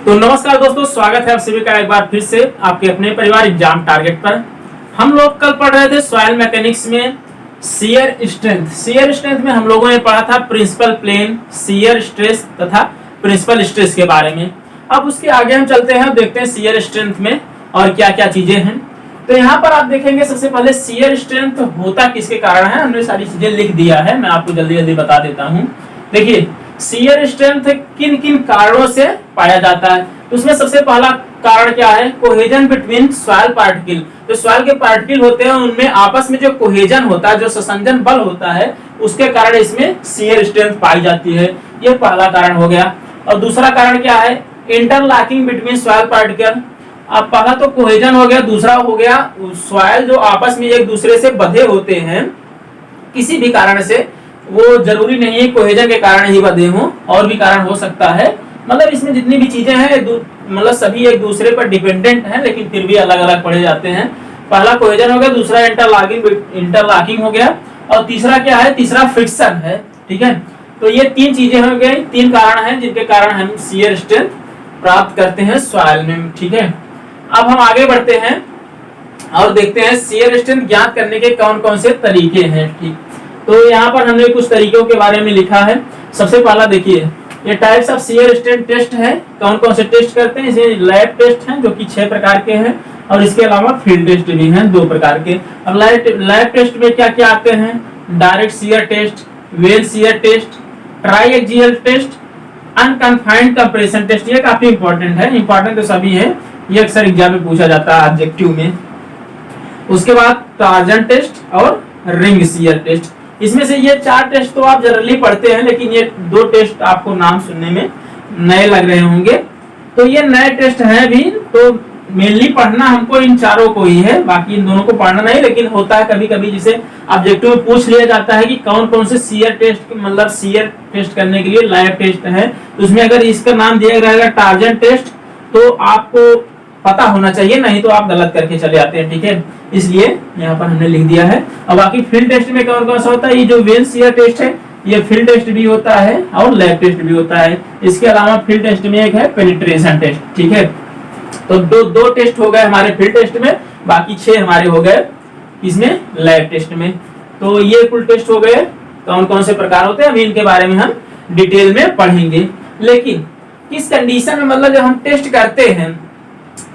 तो नमस्कार दोस्तों, स्वागत है आप सभी का एक बार फिर से आपके अपने परिवार एग्जाम टारगेट पर। हम लोग कल पढ़ रहे थे सॉइल मैकेनिक्स में शियर स्ट्रेंथ। शियर स्ट्रेंथ में हम लोगों ने पढ़ा था प्रिंसिपल प्लेन, शियर स्ट्रेस तथा प्रिंसिपल स्ट्रेस के बारे में। अब उसके आगे हम चलते हैं और देखते हैं शियर स्ट्रेंथ में और क्या क्या चीजें हैं। तो यहाँ पर आप देखेंगे सबसे पहले शियर स्ट्रेंथ होता किसके कारण है, हमने सारी चीजें लिख दिया है, मैं आपको जल्दी जल्दी बता देता हूँ। देखिए शियर स्ट्रेंथ किन किन कारणों से पाया जाता है, तो उसमें सबसे पहला कारण क्या है, कोहेजन बिटवीन सॉइल पार्टिकल। जो सॉइल के पार्टिकल होते हैं उनमें आपस में जो कोहेजन होता है, जो संसंजन बल होता है, उसके कारण इसमें शियर स्ट्रेंथ पाई जाती है। ये पहला कारण हो गया। और दूसरा कारण क्या है, इंटरलॉकिंग बिटवीन सॉइल पार्टिकल। अब पहला तो कोहेजन हो गया, दूसरा हो गया सॉइल जो आपस में एक दूसरे से बंधे होते हैं किसी भी कारण से। वो जरूरी नहीं है कोहेजन के कारण ही बंधे हों, और भी कारण हो सकता है। मतलब इसमें जितनी भी चीजें हैं मतलब सभी एक दूसरे पर डिपेंडेंट हैं, लेकिन फिर भी अलग अलग पढ़े जाते हैं। पहला कोहेजन हो गया, दूसरा इंटरलॉकिंग हो गया, और तीसरा क्या है, तीसरा फ्रिक्शन है। ठीक है, तो ये तीन चीजें हो गई, तीन कारण हैं जिनके कारण हम शियर स्ट्रेंथ प्राप्त करते हैं सॉइल में। ठीक है, अब हम आगे बढ़ते हैं और देखते हैं शियर स्ट्रेंथ ज्ञात करने के कौन कौन से तरीके हैं। ठीक, तो यहाँ पर हमने कुछ तरीकों के बारे में लिखा है। सबसे पहला देखिए, ये types of shear strength test है। कौन कौन से टेस्ट करते हैं, इसे लैब टेस्ट हैं जो कि 6 प्रकार के हैं, और इसके अलावा फील्ड टेस्ट भी हैं 2 प्रकार के। अब लैब टेस्ट में क्या क्या आते हैं, direct shear test, well shear test, triaxial test, unconfined compression test. ये काफी इंपॉर्टेंट है, इंपॉर्टेंट तो सभी है, ये अक्सर एग्जाम में पूछा जाता है ऑब्जेक्टिव में। उसके बाद टार्जन टेस्ट और रिंग शियर टेस्ट। इसमें से ये 4 टेस्ट तो आप जनरली पढ़ते हैं, लेकिन ये 2 टेस्ट आपको नाम सुनने में नए लग रहे होंगे। तो ये नए टेस्ट हैं भी, तो मेनली पढ़ना हमको इन चारों को ही है, बाकी इन दोनों को पढ़ना नहीं। लेकिन होता है कभी कभी जिसे ऑब्जेक्टिव में पूछ लिया जाता है कि कौन कौन से शियर टेस्ट, मतलब शियर टेस्ट करने के लिए लैब टेस्ट है, तो उसमें अगर इसका नाम दिया रहेगा टार्जन टेस्ट तो आपको पता होना चाहिए, नहीं तो आप गलत करके चले आते हैं। ठीक है, इसलिए यहाँ पर हमने लिख दिया है। अब बाकी फील्ड टेस्ट में कौन कौन सा होता है, ये जो वेल शियर टेस्ट है ये फील्ड टेस्ट भी होता है और लैब टेस्ट भी होता है। इसके अलावा फील्ड टेस्ट में एक है पेनिट्रेशन टेस्ट। ठीक है, तो दो टेस्ट हो गए हमारे फील्ड टेस्ट में, बाकी 6 हमारे हो गए इसमें लैब टेस्ट में। तो ये कुल टेस्ट हो गए, कौन कौन से प्रकार होते हैं अभी इनके बारे में हम डिटेल में पढ़ेंगे। लेकिन किस कंडीशन में, मतलब जब हम टेस्ट करते हैं,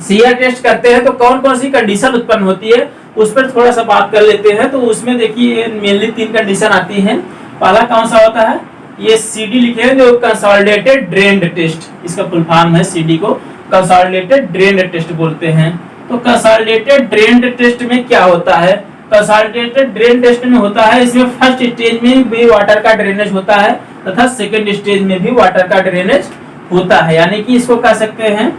शियर टेस्ट करते हैं, तो कौन कौन सी कंडीशन उत्पन्न होती है उस पर थोड़ा सा बात कर लेते हैं। तो उसमें देखिए मेनली 3 कंडीशन आती हैं। पहला कौन सा होता है, ये सीडी लिखे हैं जो कंसोलिडेटेड ड्रेन्ड टेस्ट, इसका फुल फॉर्म है, सीडी को कंसोलिडेटेड ड्रेन्ड टेस्ट बोलते हैं। तो कंसोलिडेटेड ड्रेन्ड टेस्ट में क्या होता है, कंसोलिडेटेड ड्रेन टेस्ट में होता है, इसमें फर्स्ट स्टेज में भी वाटर का ड्रेनेज होता है तथा सेकंड स्टेज में भी वाटर का ड्रेनेज होता है। यानी कि इसको कह सकते हैं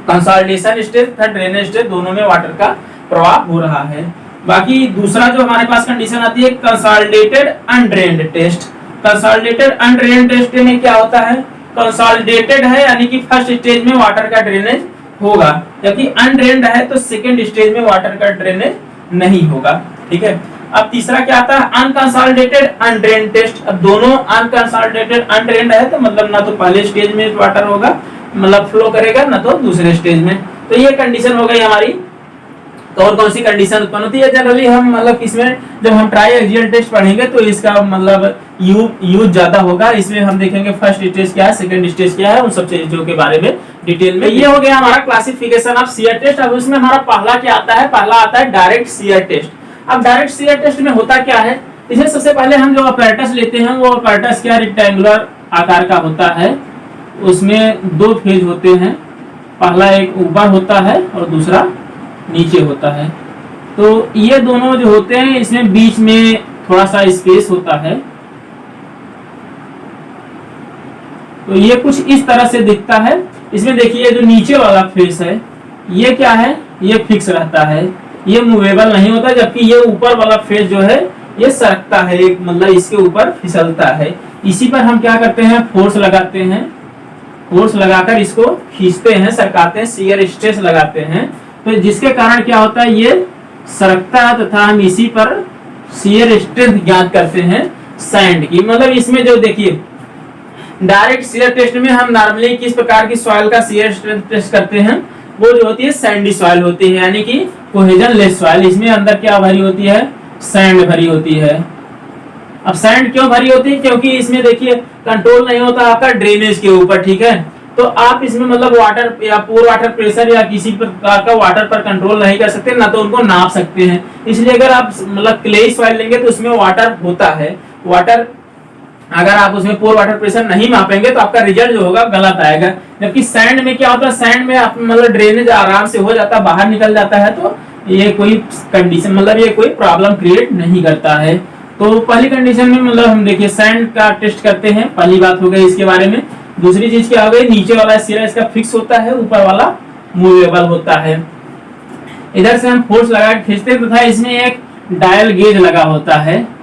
कंसोलिडेशन स्टेज तथा ड्रेनेज स्टेज, दोनों में वाटर का प्रवाह हो रहा है। बाकी दूसरा जो हमारे पास कंडीशन आती है कंसोलिडेटेड अनड्रेन्ड टेस्ट। कंसोलिडेटेड अनड्रेन्ड टेस्ट में क्या होता है, कंसोलिडेटेड है यानी कि फर्स्ट स्टेज में वाटर का ड्रेनेज होगा, जबकि अनड्रेन्ड है तो सेकंड स्टेज में वाटर का ड्रेनेज नहीं होगा। ठीक है, अब तीसरा क्या आता है, अनकंसोलिडेटेड अनड्रेन्ड टेस्ट। अब दोनों अनकंसोलिडेटेड अनड्रेन्ड है तो मतलब ना तो पहले स्टेज में वाटर होगा, मतलब फ्लो करेगा, ना तो दूसरे स्टेज में। तो ये कंडीशन हो गई हमारी। कौन कौन सी कंडीशन उत्पन्न होती है जनरली हम, मतलब इसमें जब हम ट्राई एक्सियल टेस्ट पढ़ेंगे तो इसका मतलब यूज ज्यादा होगा। इसमें हम देखेंगे फर्स्ट स्टेज क्या है, सेकंड स्टेज क्या है, उन सब चीजों के बारे में डिटेल में। ये हो गया हमारा क्लासिफिकेशन ऑफ शियर टेस्ट। अब इसमें हमारा पहला क्या आता है, पहला आता है डायरेक्ट शियर टेस्ट। अब डायरेक्ट शियर टेस्ट में होता क्या है, इसमें सबसे पहले हम जो अपैरेटस लेते हैं वो अपैरेटस क्या रेक्टेंगुलर आकार का होता है। उसमें 2 फेज होते हैं, पहला एक ऊपर होता है और दूसरा नीचे होता है। तो ये दोनों जो होते हैं इसमें बीच में थोड़ा सा स्पेस होता है। तो ये कुछ इस तरह से दिखता है। इसमें देखिए जो नीचे वाला फेस है ये क्या है, ये फिक्स रहता है, ये मूवेबल नहीं होता, जबकि ये ऊपर वाला फेस जो है ये सरकता है, एक मतलब इसके ऊपर फिसलता है। इसी पर हम क्या करते हैं, फोर्स लगाते हैं, फोर्स लगाकर इसको खींचते हैं, सरकाते हैं, शियर स्ट्रेस लगाते हैं। तो जिसके कारण क्या होता है, ये सरकता है तथा हम इसी पर शियर स्ट्रेंथ ज्ञात करते हैं सैंड की। मतलब इसमें जो देखिए डायरेक्ट शियर टेस्ट में हम नॉर्मली किस प्रकार की सॉइल का शियर स्ट्रेंथ टेस्ट करते हैं, वो जो होती है सैंडी सॉइल होती है, यानी कि कोहेजन लेस सॉइल। इसमें अंदर क्या भरी होती है, सैंड भरी होती है। अब सैंड क्यों भरी होती है, क्योंकि इसमें देखिए कंट्रोल नहीं होता आपका ड्रेनेज के ऊपर, ठीक है। तो आप इसमें मतलब वाटर या पोर वाटर प्रेशर या किसी प्रकार का वाटर पर कंट्रोल नहीं कर सकते, ना तो उनको नाप सकते हैं। इसलिए अगर आप मतलब क्लेई सॉइल लेंगे तो उसमें वाटर होता है, वाटर अगर आप उसमें पोर वाटर प्रेशर नहीं मापेंगे तो आपका रिजल्ट जो होगा गलत आएगा। जबकि सैंड में क्या होता है, सैंड में आप मतलब ड्रेनेज आराम से हो जाता है, बाहर निकल जाता है, तो ये कोई कंडीशन मतलब ये कोई प्रॉब्लम क्रिएट नहीं करता है। तो पहली कंडीशन में मतलब हम देखिए सैंड का टेस्ट करते हैं, पहली बात हो गई इसके बारे में। दूसरी चीज क्या हो गई, नीचे वाला सिरा इसका फिक्स होता है, ऊपर वाला मूवेबल होता है। इधर से हम फोर्स लगा के खींचते हैं तथा इसमें एक डायल गेज लगा होता है,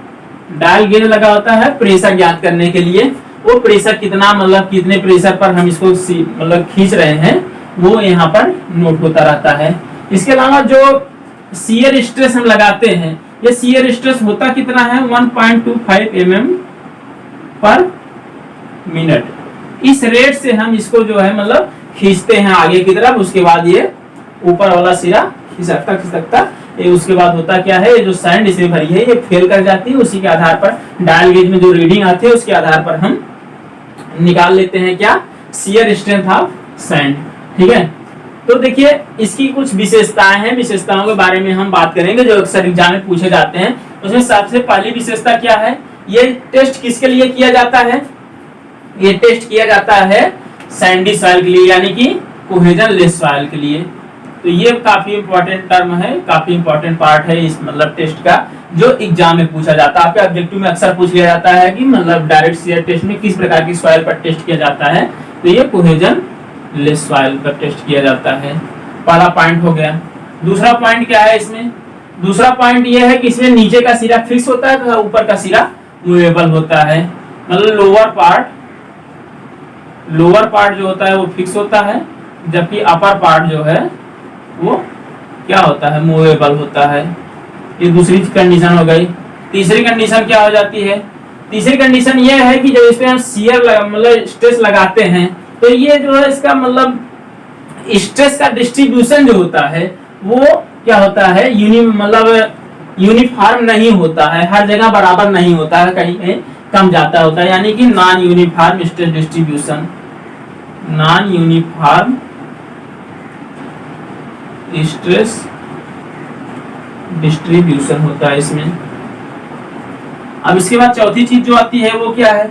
डायल गेज लगा होता है प्रेशर ज्ञात करने के लिए। वो प्रेशर कितना मतलब कितने प्रेशर पर हम इसको मतलब खींच रहे हैं वो यहाँ पर नोट होता रहता है। इसके अलावा जो शियर स्ट्रेस हम लगाते हैं, ये शियर स्ट्रेस होता कितना है, 1.25 mm पर मिनट। इस रेट से हम इसको जो है मतलब खींचते हैं आगे की तरफ। उसके बाद ये ऊपर वाला सिरा खिसकता ये उसके बाद होता क्या है, ये जो सैंड इसमें भरी है ये फेल कर जाती है। उसी के आधार पर डायल गेज में जो रीडिंग आती है उसके आधार पर हम निकाल लेते हैं क्या, शियर स्ट्रेंथ ऑफ सैंड, ठीक है। तो देखिए इसकी कुछ विशेषताएं हैं, विशेषताओं के बारे में हम बात करेंगे जो अक्सर एग्जाम में पूछे जाते हैं। उसमें सबसे पहली विशेषता क्या है, ये टेस्ट किसके लिए किया जाता है, ये टेस्ट किया जाता है सैंडी सॉइल के लिए, यानी कि कोहेजन लेस सॉइल के लिए। तो ये काफी इंपॉर्टेंट टर्म है, काफी इंपॉर्टेंट पार्ट है इस मतलब टेस्ट का, जो एग्जाम में पूछा जाता है। आपके ऑब्जेक्टिव में अक्सर पूछ लिया जाता है कि मतलब डायरेक्ट शियर टेस्ट में किस प्रकार की सॉइल पर टेस्ट किया जाता है, तो ये कोहेजन लेस सॉइल पर टेस्ट किया जाता है। पहला पॉइंट हो गया। दूसरा पॉइंट क्या है इसमें, दूसरा पॉइंट ये है कि इसमें नीचे का सिरा फिक्स होता है तथा ऊपर का सिरा मूवेबल होता है। मतलब लोअर पार्ट जो होता है वो फिक्स होता है, जबकि अपर पार्ट जो है वो क्या होता है, मूवेबल होता है। ये दूसरी कंडीशन हो गई। तीसरी कंडीशन क्या हो जाती है, तीसरी कंडीशन ये है कि जब इस पे हम शियर मतलब स्ट्रेस लगाते हैं तो ये जो है इसका मतलब स्ट्रेस का डिस्ट्रीब्यूशन जो होता है वो क्या होता है, मतलब यूनिफॉर्म नहीं होता है, हर जगह बराबर नहीं होता है, कहीं कम जाता होता है, यानी कि non uniform stress distribution, non uniform stress distribution होता है इसमें। अब इसके बाद चौथी चीज जो आती है वो क्या है,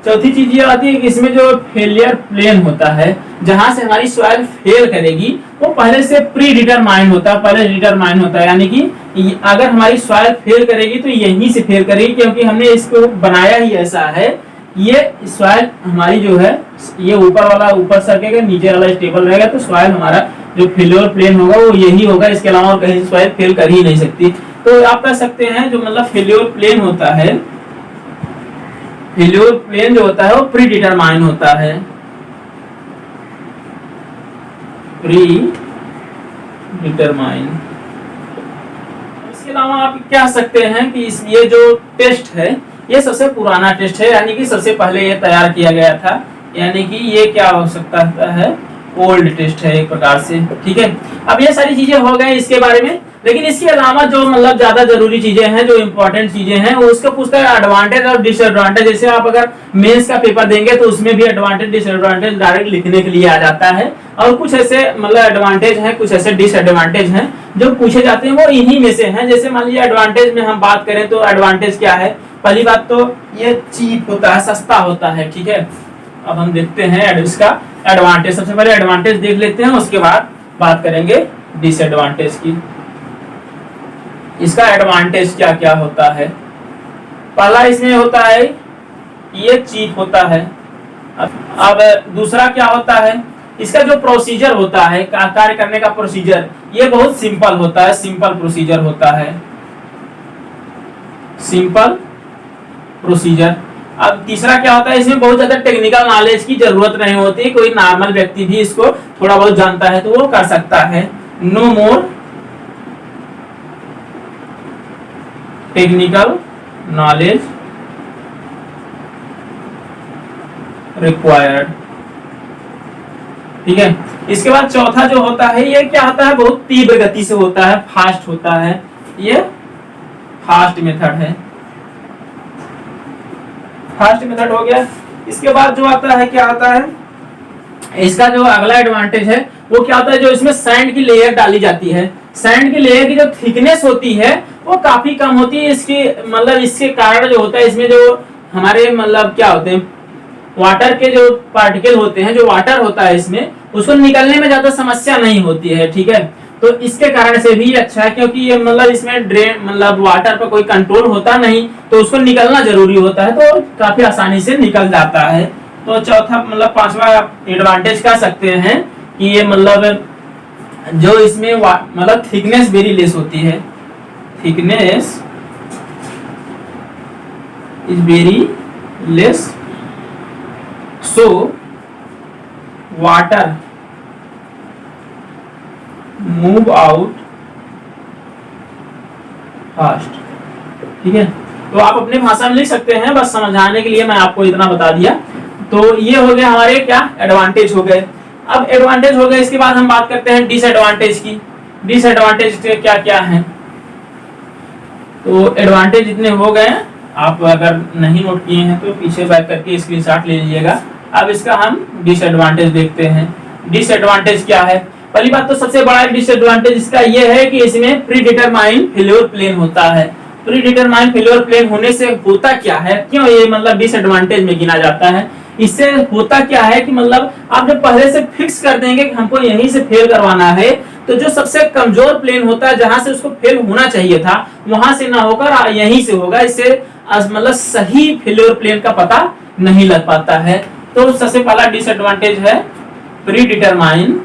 चौथी चीज ये आती है कि इसमें जो फेलियर प्लेन होता है, जहां से हमारी सॉइल फेल करेगी वो पहले से प्री डिटरमाइन होता है, पहले डिटरमाइन होता है, यानी कि अगर हमारी सॉइल फेल करेगी तो यहीं से फेल करेगी, क्योंकि हमने इसको बनाया ही ऐसा है। ये सॉइल हमारी जो है ये ऊपर वाला ऊपर सरकेगा, नीचे वाला स्टेबल रहेगा, तो सॉइल हमारा जो फेलियर प्लेन होगा वो यही होगा, इसके अलावा कहीं सॉइल फेल कर ही नहीं सकती। तो आप कह सकते हैं जो मतलब फेलियर प्लेन होता है, फेलियर प्लेन जो होता है वो प्री डिटरमाइन होता है, प्री डिटरमाइन। इसके अलावा आप कह सकते हैं कि ये जो टेस्ट है ये सबसे पुराना टेस्ट है, यानी कि सबसे पहले ये तैयार किया गया था, यानी कि ये क्या हो सकता है, ओल्ड टेस्ट है एक प्रकार से, ठीक है। अब ये सारी चीजें हो गई इसके बारे में, लेकिन इसके अलावा जो मतलब ज्यादा जरूरी चीजें हैं, जो इंपॉर्टेंट चीजें हैं, वो उसका पूछता है एडवांटेज और डिसएडवांटेज। जैसे आप अगर मेंस का पेपर देंगे तो उसमें भी एडवांटेज डिसएडवांटेज डायरेक्ट लिखने के लिए आ जाता है, और कुछ ऐसे मतलब एडवांटेज हैं, कुछ ऐसे डिसएडवांटेज हैं जो पूछे जाते हैं, वो इन्हीं में से हैं। जैसे मान लीजिए एडवांटेज में हम बात करें तो एडवांटेज क्या है, पहली बात तो ये चीप होता है, सस्ता होता है, ठीक है। अब हम देखते हैं इसका एडवांटेज, सबसे पहले एडवांटेज देख लेते हैं, उसके बाद बात करेंगे डिसएडवांटेज की। इसका एडवांटेज क्या क्या होता है, पहला इसमें होता है ये चीप होता है। अब दूसरा क्या होता है, इसका जो प्रोसीजर होता है, कार्य करने का प्रोसीजर, ये बहुत सिंपल होता है, सिंपल प्रोसीजर होता है, सिंपल प्रोसीजर। अब तीसरा क्या होता है, इसमें बहुत ज्यादा टेक्निकल नॉलेज की जरूरत नहीं होती, कोई नॉर्मल व्यक्ति भी इसको थोड़ा बहुत जानता है तो वो कर सकता है। No more technical knowledge required. ठीक है, इसके बाद चौथा जो होता है ये क्या होता है, बहुत तीव्र गति से होता है, फास्ट होता है, ये फास्ट मेथड है, फास्ट मेथड हो गया। इसके बाद जो आता है क्या आता है, इसका जो अगला एडवांटेज है वो क्या होता है, जो इसमें सैंड की लेयर डाली जाती है, सैंड की लेयर की जो थिकनेस होती है वो काफी कम होती है। इसकी मतलब इसके कारण जो होता है, इसमें जो हमारे मतलब क्या होते हैं, वाटर के जो पार्टिकल होते हैं, जो वाटर होता है इसमें, उसको निकलने में ज्यादा समस्या नहीं होती है। ठीक है, तो इसके कारण से भी अच्छा है, क्योंकि ये मतलब इसमें ड्रेन मतलब वाटर पर कोई कंट्रोल होता नहीं, तो उसको निकलना जरूरी होता है, तो काफी आसानी से निकल जाता है। तो चौथा मतलब पांचवा एडवांटेज कह सकते हैं कि ये मतलब जो इसमें मतलब थिकनेस वेरी लेस होती है, thickness is very less, so water move out fast. ठीक है, तो आप अपने भाषा में लिख सकते हैं, बस समझाने के लिए मैं आपको इतना बता दिया। तो ये हो गया हमारे क्या एडवांटेज हो गए। अब एडवांटेज हो गए, इसके बाद हम बात करते हैं डिसएडवांटेज की। डिसएडवांटेज क्या क्या है, तो एडवांटेज इतने हो गए, आप अगर नहीं नोट किए हैं तो पीछे बैक करके स्क्रीनशॉट ले लीजिएगा। अब इसका हम डिसएडवांटेज देखते हैं। डिसएडवांटेज क्या है, पहली बात तो सबसे बड़ा डिसएडवांटेज इसका ये है कि इसमें प्री डिटरमाइन फेल्योर प्लेन होता है। प्री डिटरमाइन फेल्योर प्लेन होने से होता क्या है, क्यों ये मतलब डिसएडवांटेज में गिना जाता है, इससे होता क्या है कि मतलब आप जब पहले से फिक्स कर देंगे कि हमको यहीं से फेल करवाना है, तो जो सबसे कमजोर प्लेन होता है, जहां से उसको फेल होना चाहिए था वहां से ना होकर यहीं से होगा, इससे मतलब सही फेल्योर प्लेन का पता नहीं लग पाता है। तो सबसे पहला डिसएडवांटेज है प्री डिटरमाइन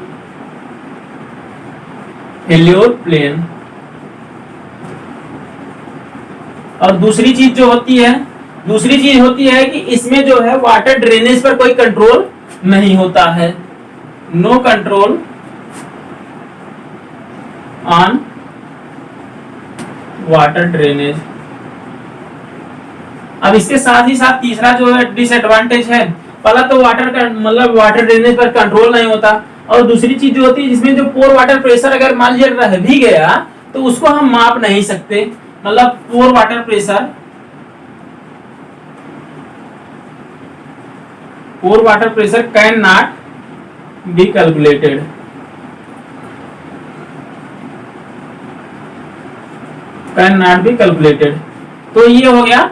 फेल्योर प्लेन। और दूसरी चीज जो होती है, दूसरी चीज होती है कि इसमें जो है वाटर ड्रेनेज पर कोई कंट्रोल नहीं होता है, no control on water drainage. अब इसके साथ ही साथ तीसरा जो है डिसएडवांटेज है, पहला तो वाटर का मतलब वाटर ड्रेनेज पर कंट्रोल नहीं होता, और दूसरी चीज जो होती है जिसमें जो पोर वाटर प्रेशर अगर मान लीजिए रह भी गया तो उसको हम माप नहीं सकते, मतलब pore water pressure, pore water pressure can not be calculated. Can not be calculated, तो ये हो गया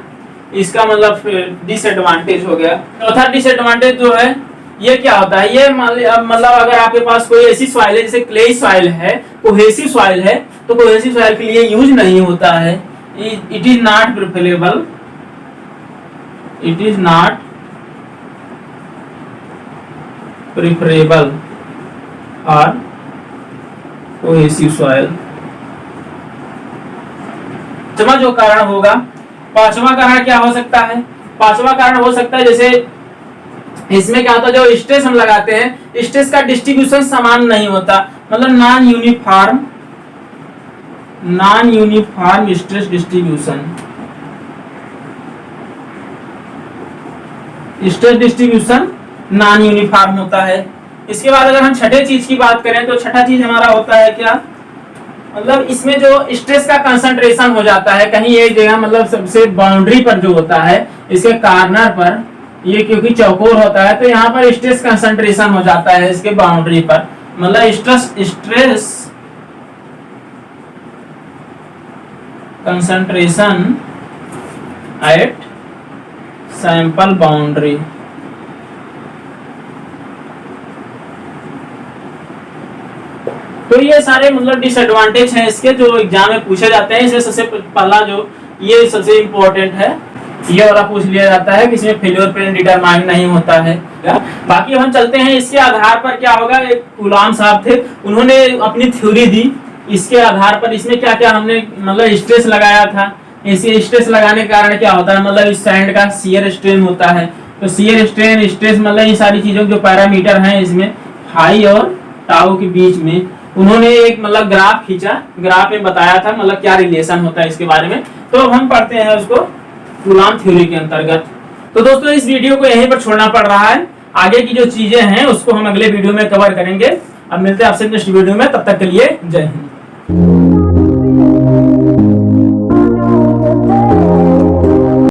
इसका मतलब डिसएडवांटेज हो गया। चौथा डिसएडवांटेज जो है ये क्या होता है, ये मतलब अगर आपके पास कोई ऐसी सॉइल है जैसे क्ले सॉइल है, कोहेसिव सॉइल है, तो कोहेसिव सॉइल के लिए यूज नहीं होता है। It is not preferable, it is not preferable और कोहेसिव सॉइल। पांचवा जो कारण होगा, पांचवा कारण क्या हो सकता है, पांचवा कारण हो सकता है जैसे इसमें क्या होता है, जो स्ट्रेस हम लगाते हैं स्ट्रेस का डिस्ट्रीब्यूशन समान नहीं होता, मतलब non uniform stress distribution, stress distribution non uniform होता है। इसके बाद अगर हम छठे चीज की बात करें तो छठा चीज हमारा होता है क्या, मतलब इसमें जो स्ट्रेस का कंसंट्रेशन हो जाता है कहीं एक जगह, मतलब सबसे बाउंड्री पर जो होता है इसके कॉर्नर पर, ये क्योंकि चौकोर होता है तो यहाँ पर स्ट्रेस कंसंट्रेशन हो जाता है इसके बाउंड्री पर, मतलब stress concentration at sample boundary. तो ये सारे मतलब डिसएडवांटेज हैं इसके, जो एग्जाम में पूछे जाते हैं। इसमें सबसे पहला जो ये सबसे इम्पोर्टेंट है, ये वाला पूछ लिया जाता है कि इसमें फेल्योर प्लेन डिटरमाइन नहीं होता है। बाकी हम चलते हैं इसके आधार पर क्या होगा। एक गुलाम साहब थे, उन्होंने अपनी थ्योरी दी, इसके आधार पर इसमें क्या क्या हमने मतलब स्ट्रेस लगाया था। इसी स्ट्रेस लगाने के कारण क्या होता है, मतलब इस सैंड का शियर स्ट्रेन होता है, तो शियर स्ट्रेन स्ट्रेस मतलब ये सारी चीजों जो पैरामीटर हैं इसमें हाई और टाउ के बीच में उन्होंने एक मतलब ग्राफ खींचा, ग्राफ में बताया था मतलब क्या रिलेशन होता है इसके बारे में। तो अब हम पढ़ते हैं उसको कूलॉम थ्योरी के अंतर्गत। तो दोस्तों इस वीडियो को यहीं पर छोड़ना पड़ रहा है। आगे की जो चीजें हैं उसको हम अगले वीडियो में कवर करेंगे। अब मिलते हैं आपसे नेक्स्ट वीडियो में, तब तक के लिए जय हिंद।